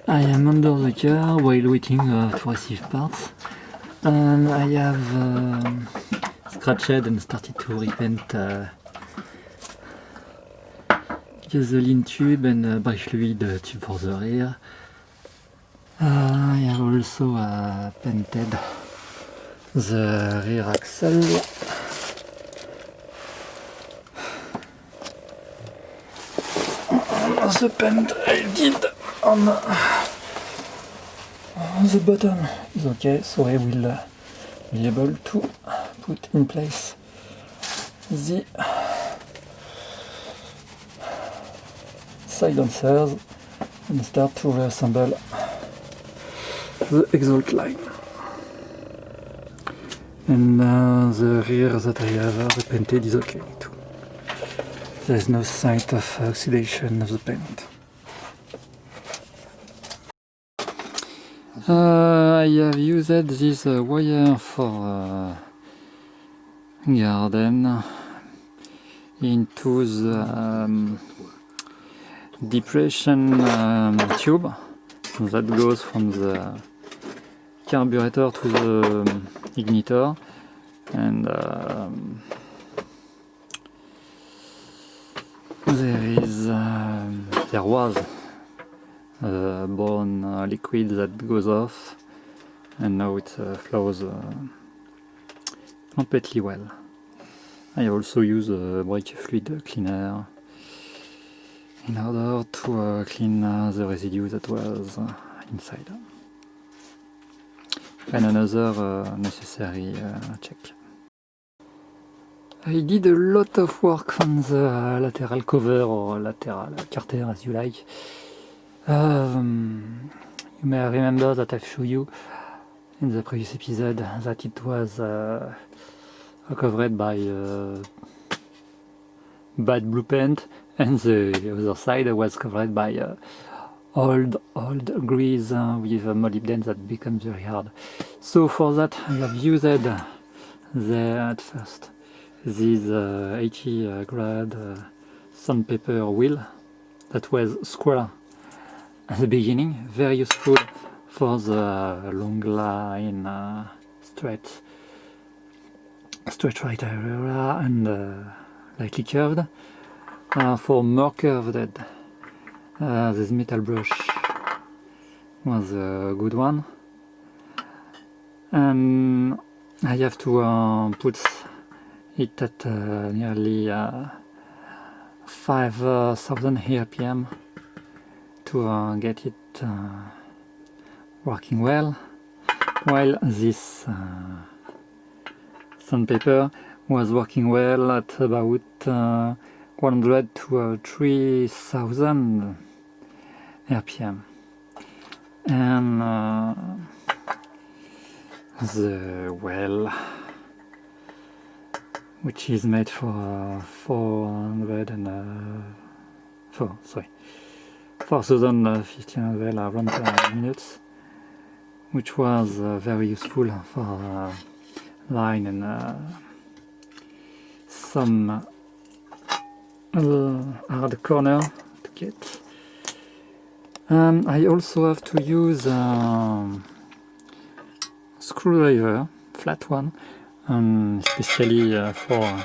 I am under the car while waiting to receive parts, and I have scratched and started to repaint gasoline tube and brake fluid tube for the rear. I have also painted the rear axle. The paint I did on the bottom is okay, so I will be able to put in place the silencers and start to reassemble the exhaust line. And the rear that I have repainted is okay too. There is no sign of oxidation of the paint. I have used this wire for garden into the depression tube that goes from the carburetor to the ignitor, and there was born liquid that goes off, and now it flows completely well. I also use a brake fluid cleaner in order to clean the residue that was inside, and another necessary check. I did a lot of work on the lateral cover, or lateral carter as you like. You may remember that I've shown you in the previous episode that it was covered by bad blue paint, and the other side was covered by old grease with molybdenum that becomes very hard. So for that I have used at first this 80 grade sandpaper wheel that was square at the beginning, very useful for the long line straight right area and lightly curved. For more curved, this metal brush was a good one, and I have to put it at nearly 5,000 RPM to get it working well, while this sandpaper was working well at about 100 to 3,000 RPM. And the well, which is made for 4,015 around minutes, which was very useful for line and some hard corner to get. I also have to use a screwdriver, flat one, especially for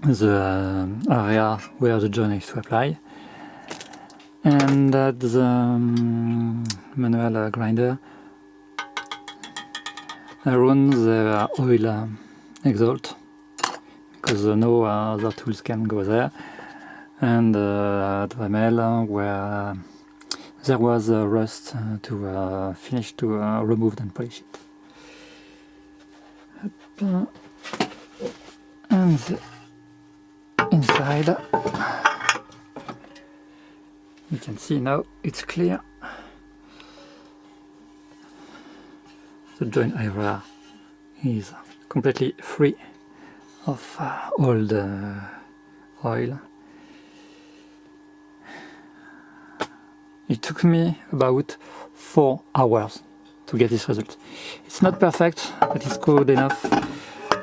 the area where the joint is to apply, and at the manual grinder I run the oil exhaust, because no other tools can go there, and the Dremel where there was rust to finish to remove and polish it. And the inside, you can see now it's clear. The joint area is completely free of old oil. It took me about 4 hours to get this result. It's not perfect, but it's good enough.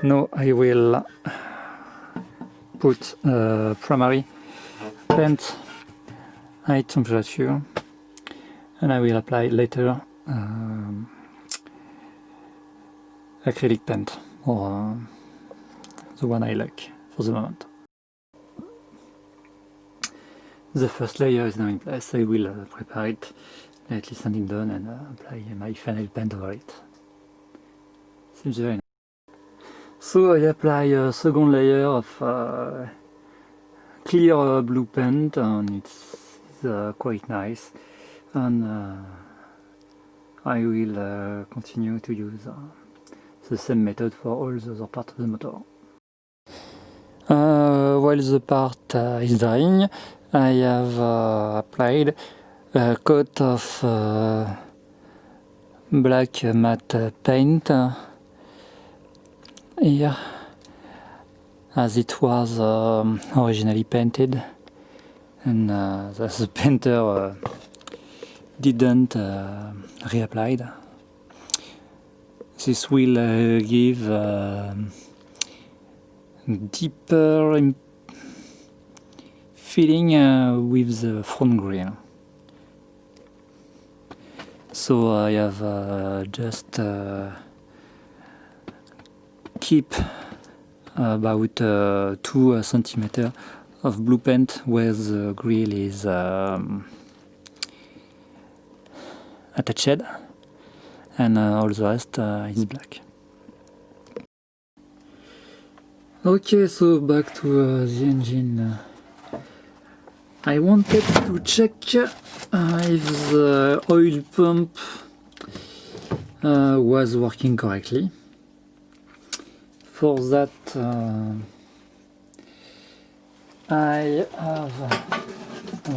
Now I will put primary paint high temperature, and I will apply later acrylic paint, or the one I like for the moment. The first layer is now in place. I will prepare it, lightly sand it down, and apply my final paint over it. Seems very nice. So I apply a second layer of clear blue paint, and it's quite nice. And I will continue to use the same method for all the other parts of the motor. While the part is drying, I have applied a coat of black matte paint here, as it was originally painted, and the painter didn't reapplied. This will give deeper feeling with the front grille. So I have just keep about 2 centimeters of blue paint where the grille is attached, and all the rest is black. Okay, so back to the engine. I wanted to check if the oil pump was working correctly. For that, I have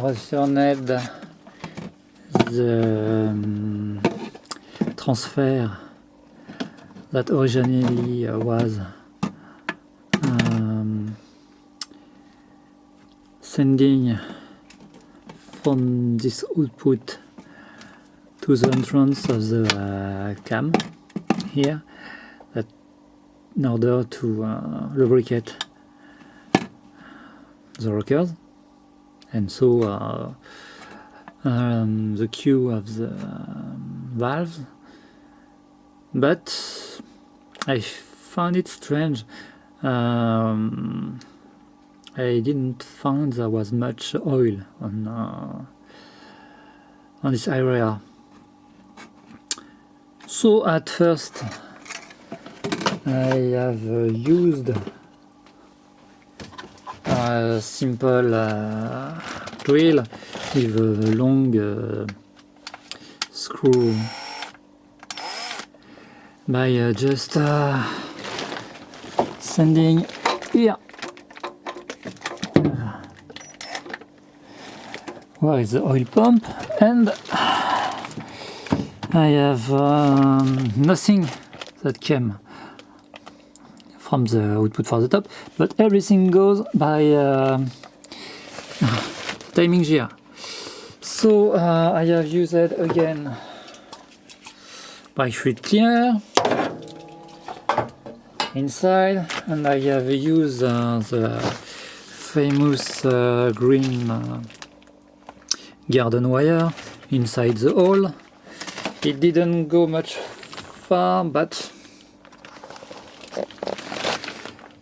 returned the transfer that originally was sending from this output to the entrance of the cam here, that in order to lubricate the rockers, and so the queue of the valves. But I found it strange. I didn't find there was much oil on this area. So at first I have used a simple drill with a long screw by just sending here where is the oil pump, and I have nothing that came from the output for the top, but everything goes by timing gear. So I have used it again by fluid cleaner inside, and I have used the famous green garden wire inside the hole. It didn't go much far, but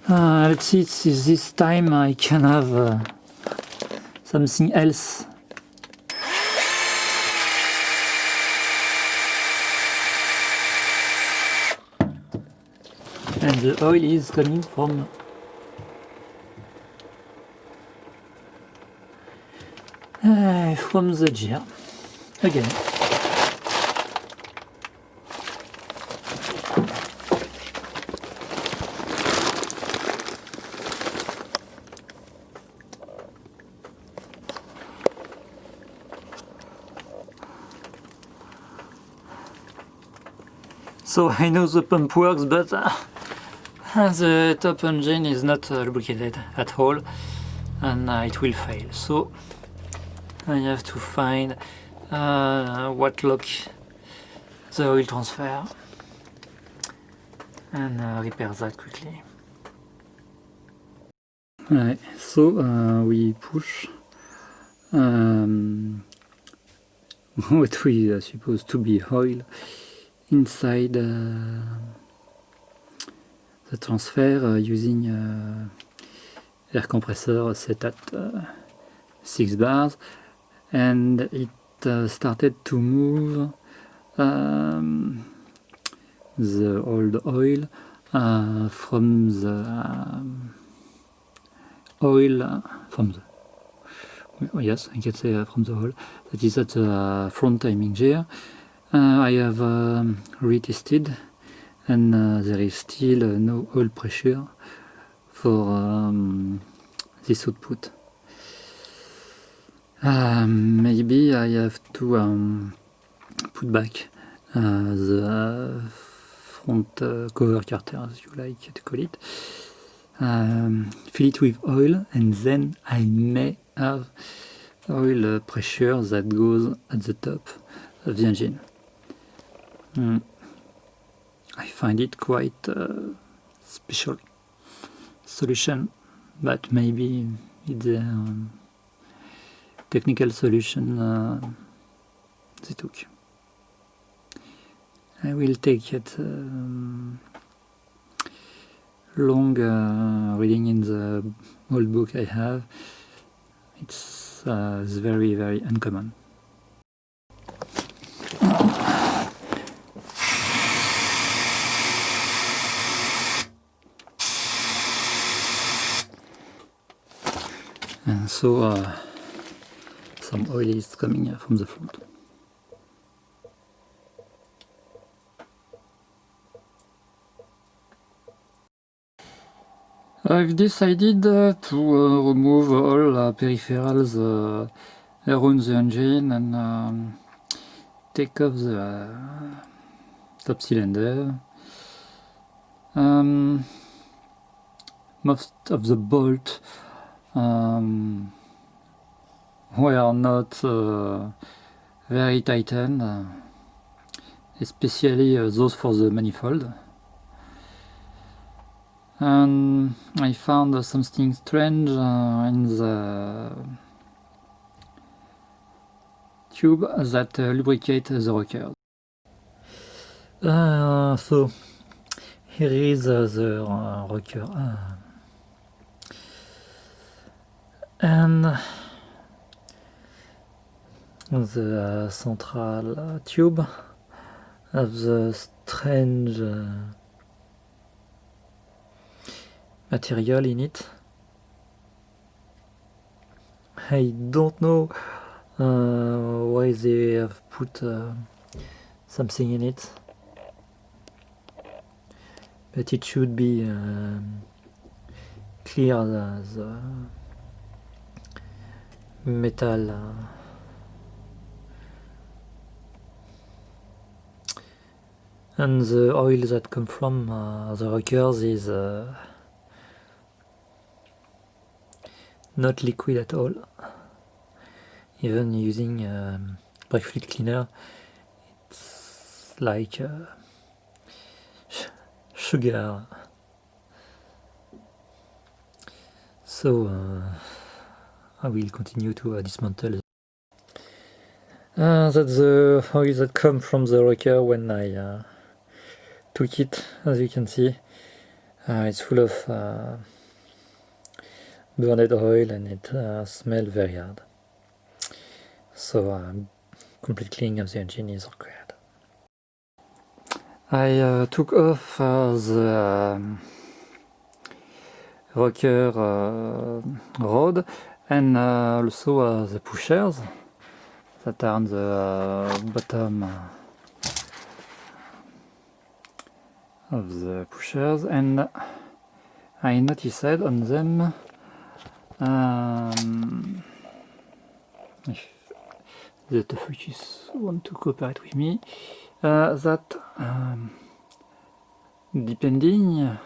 let's see if this time I can have something else. And the oil is coming from the gear again. So I know the pump works, but the top engine is not lubricated at all, and it will fail. So I have to find what lock the oil transfer and repair that quickly. Alright, so we push what we suppose to be oil inside the transfer using air compressor set at 6 bars, and it started to move the old oil from the oil from the yes, I can say from the hole that is at the front timing gear. I have retested, and there is still no oil pressure for this output. Maybe I have to put back the front cover carter, as you like to call it, fill it with oil, and then I may have oil pressure that goes at the top of the engine. I find it quite special solution, but maybe it's a technical solution they took. I will take it long reading in the old book I have. It's very, very uncommon. And so some oil is coming from the front. I've decided to remove all peripherals around the engine and take off the top cylinder. Most of the bolts were not very tightened, especially those for the manifold. And I found something strange in the tube that lubricate the rocker. So here is the rocker, and the central tube of the strange material in it. I don't know why they have put something in it, but it should be clear the metal and the oil that come from the rockers is not liquid at all. Even using brake fluid cleaner, it's like sugar. So I will continue to dismantle. That's the oil that come from the rocker when I took it. As you can see, it's full of burned oil, and it smells very hard. So complete cleaning of the engine is required. I took off the rocker rod, and also the pushers that are on the bottom of the pushers, and I noticed on them if the autofocus want to cooperate with me, that depending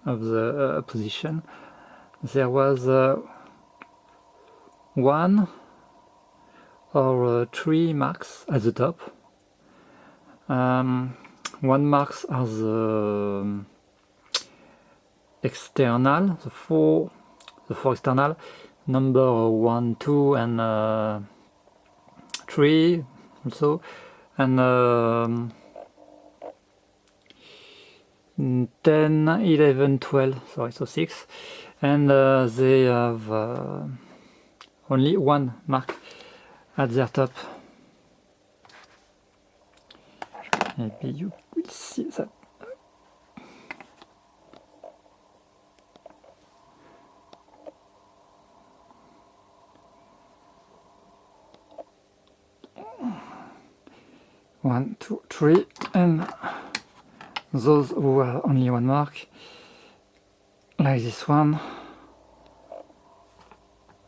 of the position, there was one or three marks at the top. One marks are the external, the four external number 1, 2 and 3 also, and 10, 11, 12, sorry, so 6, and they have only one mark at their top. Maybe you will see that. One, two, three, and those who have only one mark, like this one,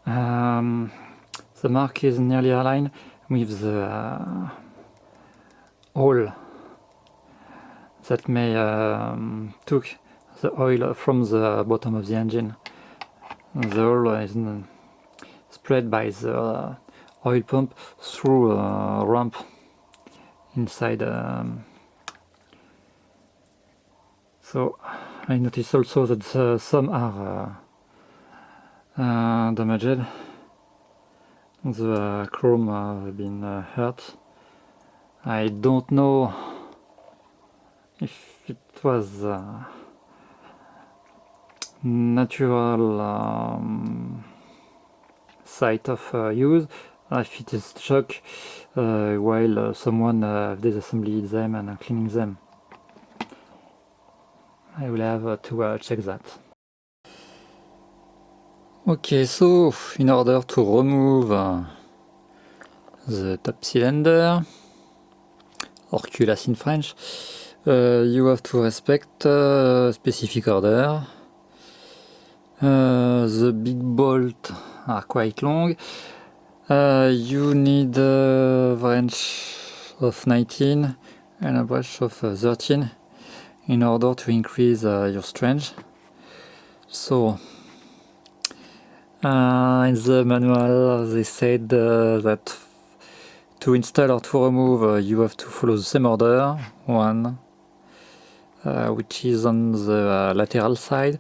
the mark is nearly aligned with the hole that may took the oil from the bottom of the engine. The oil is spread by the oil pump through a ramp inside. So I noticed also that some are damaged. The chrome have been hurt. I don't know if it was natural site of use, if it is shock while someone disassembled them and cleaning them. I will have to check that. Okay, so in order to remove the top cylinder, or culasse in French, you have to respect specific order. The big bolts are quite long. You need a branch of 19 and a branch of 13 in order to increase your strength. So in the manual they said that to install or to remove you have to follow the same order. 1, which is on the lateral side,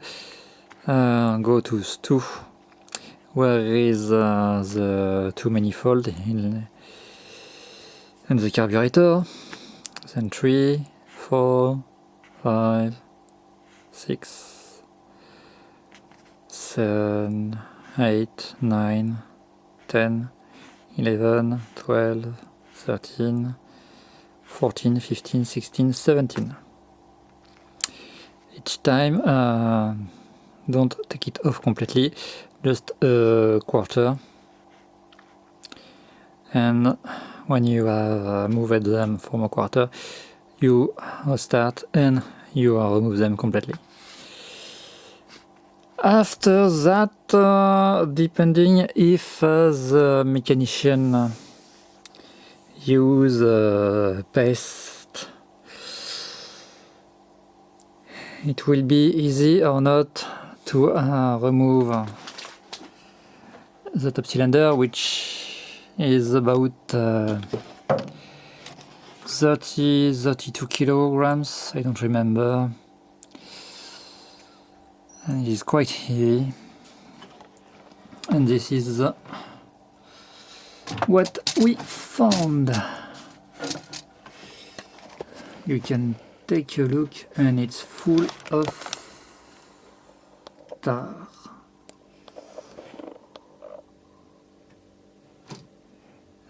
go to 2, where is the 2 manifold in the carburetor, then 3, 4, 5, 6, 7, 8, 9, 10, 11, 12, 13, 14, 15, 16, 17. Each time don't take it off completely, just a quarter, and when you have moved them from a quarter, you start and you remove them completely. After that, depending if the mechanician use paste, it will be easy or not to remove the top cylinder, which is about 32 kilograms, I don't remember, and it is quite heavy. And this is what we found. You can take a look, and it's full of tar.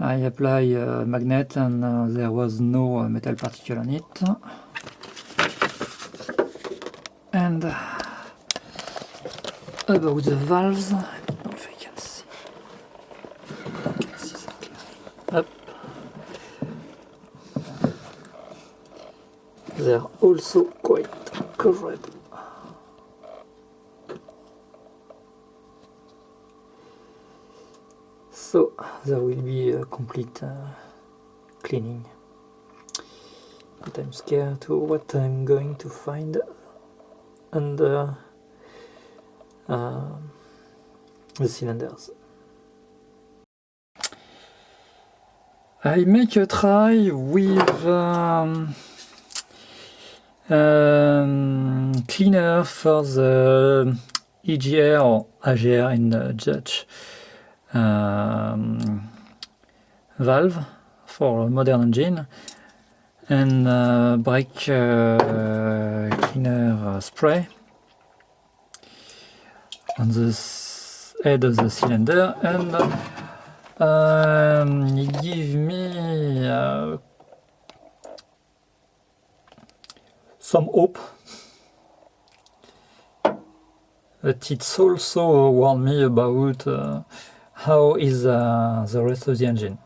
I apply a magnet, and there was no metal particle on it. And about the valves, I don't know if I can see. That. Up. They are also quite covered. So there will be a complete cleaning. But I'm scared to what I'm going to find under the cylinders. I make a try with cleaner for the EGR or AGR in the Dutch valve for a modern engine, and brake cleaner spray on the head of the cylinder, and it gives me some hope. But it's also warned me about how is the rest of the engine.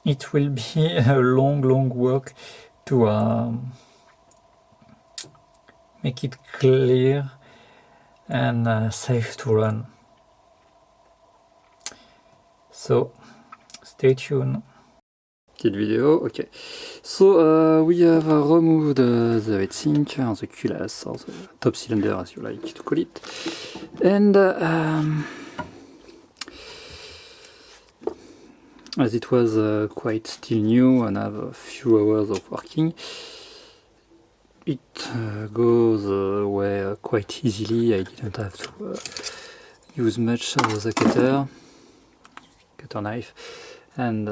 It will be a long work to make it clear and safe to run. So stay tuned. Petite vidéo, okay. So we have removed the heatsink, the culass, or the top cylinder as you like to call it. And as it was quite still new and have a few hours of working, it goes away quite easily. I didn't have to use much of the cutter knife, and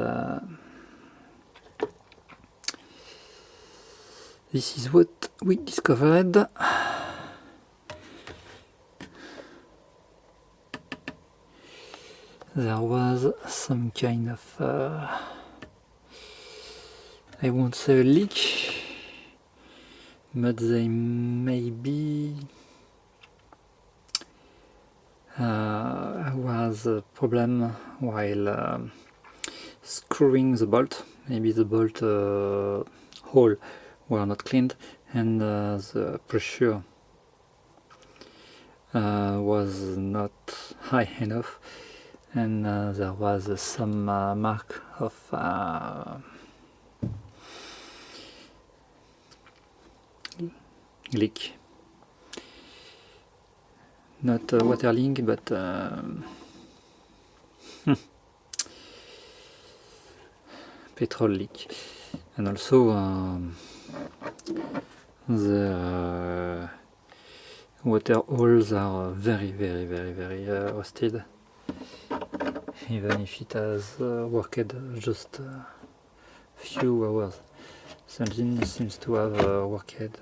this is what we discovered. There was some kind of, I won't say a leak, but there may be was a problem while screwing the bolt. Maybe the bolt hole were not cleaned, and the pressure was not high enough, and there was some mark of leak. Not water leak, but petrol leak. And also the water holes are very rusted, even if it has worked just a few hours. The engine seems to have worked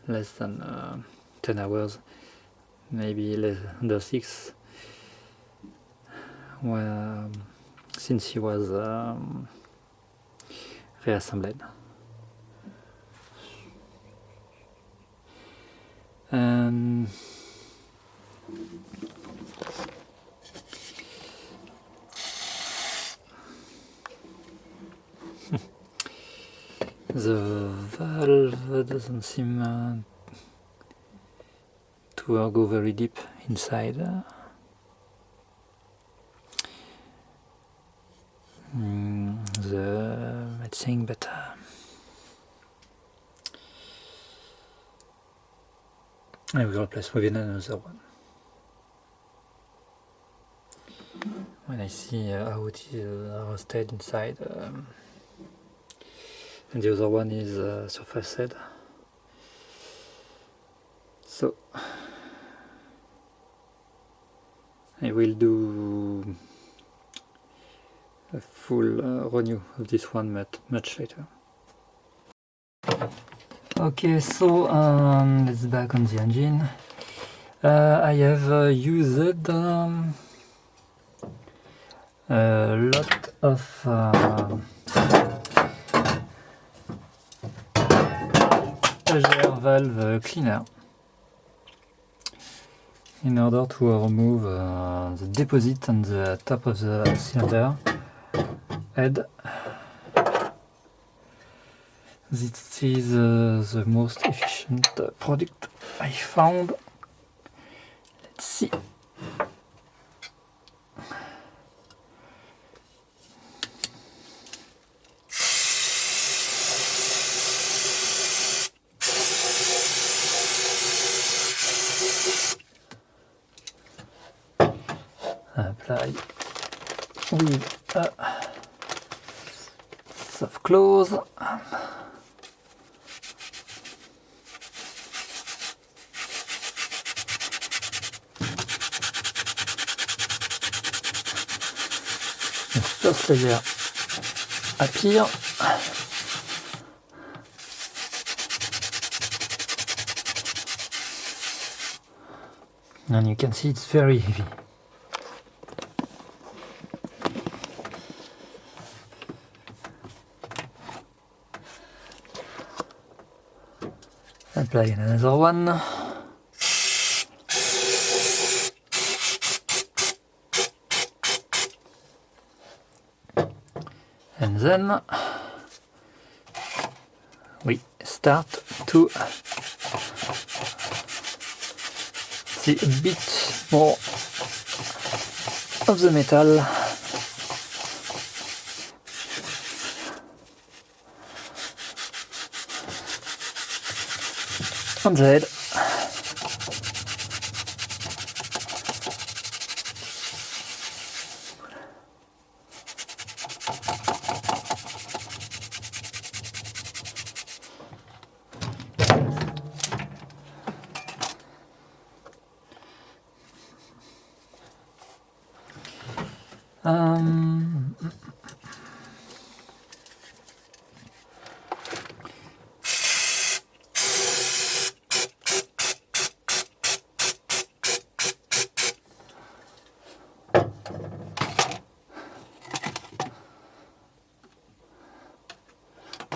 less than 10 hours, maybe less under 6, since he was reassembled. The valve doesn't seem to go very deep inside the thing, but I will replace with another one when I see how it is rusted inside. And the other one is surfaced. So I will do a full renew of this one much later. Okay, so let's back on the engine. I have used a lot of AGR valve cleaner in order to remove the deposit on the top of the cylinder head. This is the most efficient product I found. Let's see. Apply with a soft close. first layer appear. And you can see it's very heavy. Apply another one. And then we start to see a bit more of the metal. On the head.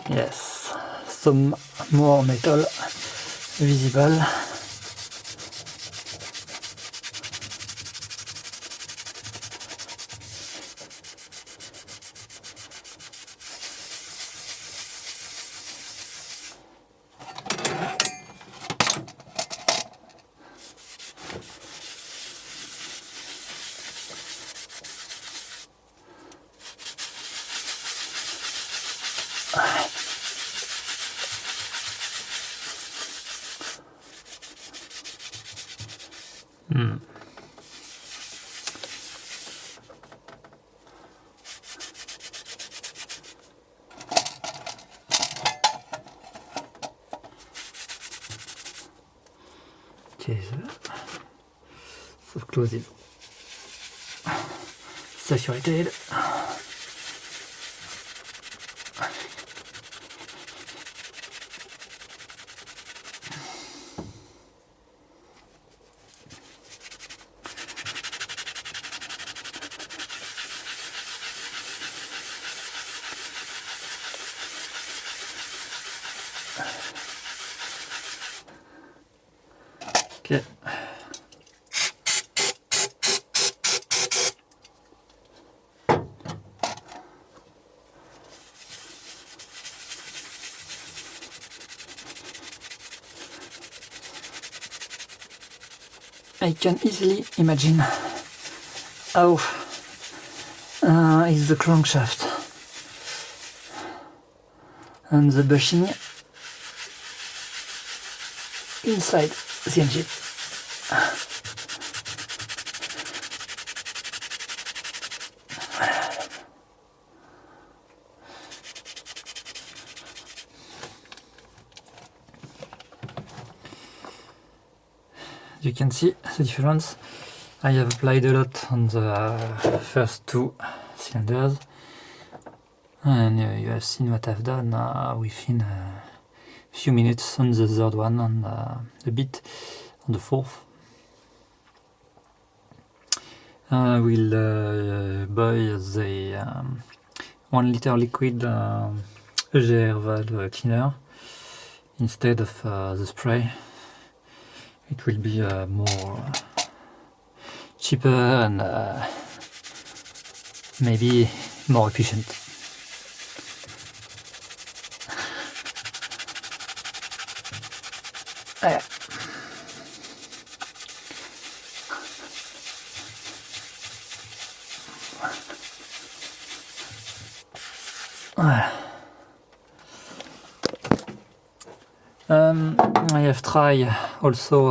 Yes, some more metal visible. Okay, so close it. Saturated. Okay. I can easily imagine how is the crankshaft and the bushing inside the engine. You can see the difference. I have applied a lot on the first two cylinders, and you have seen what I've done within a few minutes on the third one and a bit on the fourth. I will buy the 1 liter liquid EGR valve cleaner instead of the spray. It will be more cheaper and maybe more efficient. Yeah. I have tried also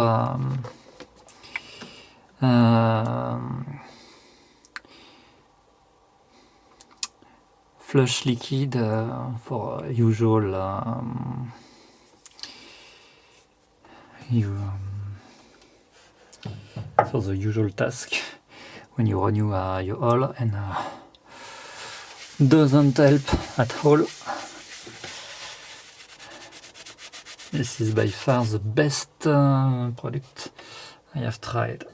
flush liquid for usual for the usual task when you renew your oil, and doesn't help at all. This is by far the best product I have tried.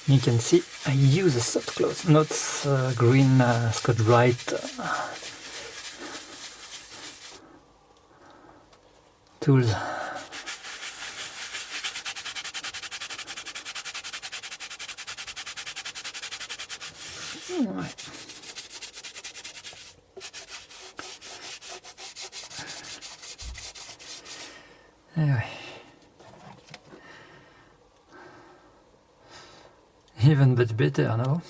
You can see I use a soft cloth, not green Scotch-Brite tools. Ouais. Anyway. Even much better now.